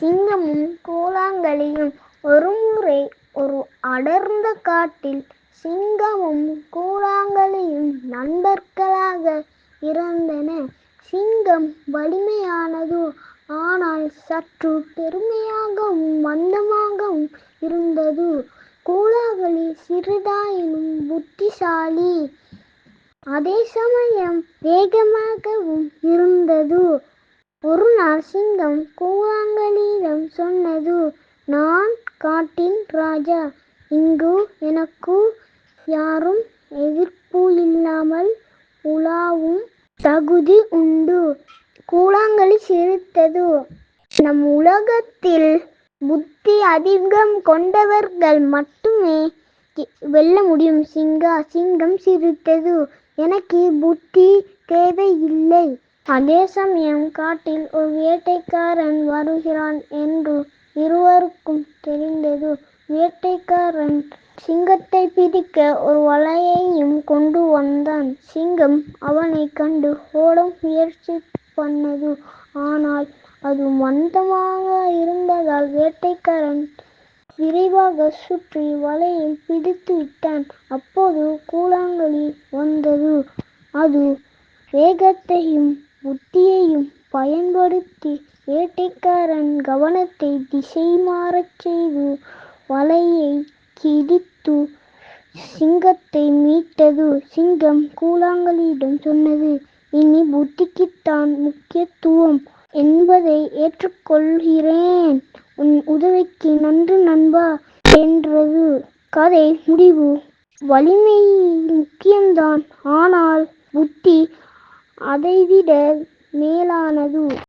சிங்கமும் கூழாங்கல்லியும். ஒருமுறை ஒரு அடர்ந்த காட்டில் சிங்கமும் கூழாங்கல்லியும் நண்பர்களாக இருந்தன. சிங்கம் வலிமையானது, ஆனால் சற்று பெருமையாகவும் மந்தமாகவும் இருந்தது. கூழாங்கல்லி சிறிதாயினும் புத்திசாலி, அதே சமயம் வேகமாகவும் இருந்தது. ஒருநாள் சிங்கம் கூழாங்கல்லியிடம் சொன்னது: "நான் காட்டின் ராஜா. இங்கு எனக்கு யாரும் எதிர்ப்பு இல்லாமல் உலாவும் தகுதி உண்டு." கூழாங்கல்லி சிரித்தது: "நம் உலகத்தில் புத்தி அதிகம் கொண்டவர்கள் மட்டுமே வெல்ல முடியும் சிங்கா." சிங்கம் சிரித்தது: "எனக்கு புத்தி தேவையில்லை." அதே சமயம் காட்டில் ஒரு வேட்டைக்காரன் வருகிறான் என்று இருவருக்கும் தெரிந்தது. வேட்டைக்காரன் சிங்கத்தை பிடிக்க ஒரு வலையையும் கொண்டு வந்தான். சிங்கம் அவனை கண்டு ஓட முயற்சி பண்ணது. ஆனால் அது மந்தமாக இருந்ததால் வேட்டைக்காரன் விரைவாக சுற்றி வலையில் பிடித்து விட்டான். அப்போது கூழாங்கல்லி வந்தது. அது வேகத்தையும் புத்தியையும் பயன்படுத்தி வேட்டைக்காரன் கவனத்தை திசை மாறச் செய்து வலையை கிழித்து சிங்கத்தை மீட்டது. சிங்கம் கூழாங்கல்லியிடம் சொன்னது: "இனி புத்திக்குத்தான் முக்கியத்துவம் என்பதை ஏற்றுக்கொள்கிறேன். உன் உதவிக்கு நன்றி நண்பா" என்றது. கதை முடிவு. வலிமை முக்கியம்தான், ஆனால் புத்தி அதைவிட மேலானது.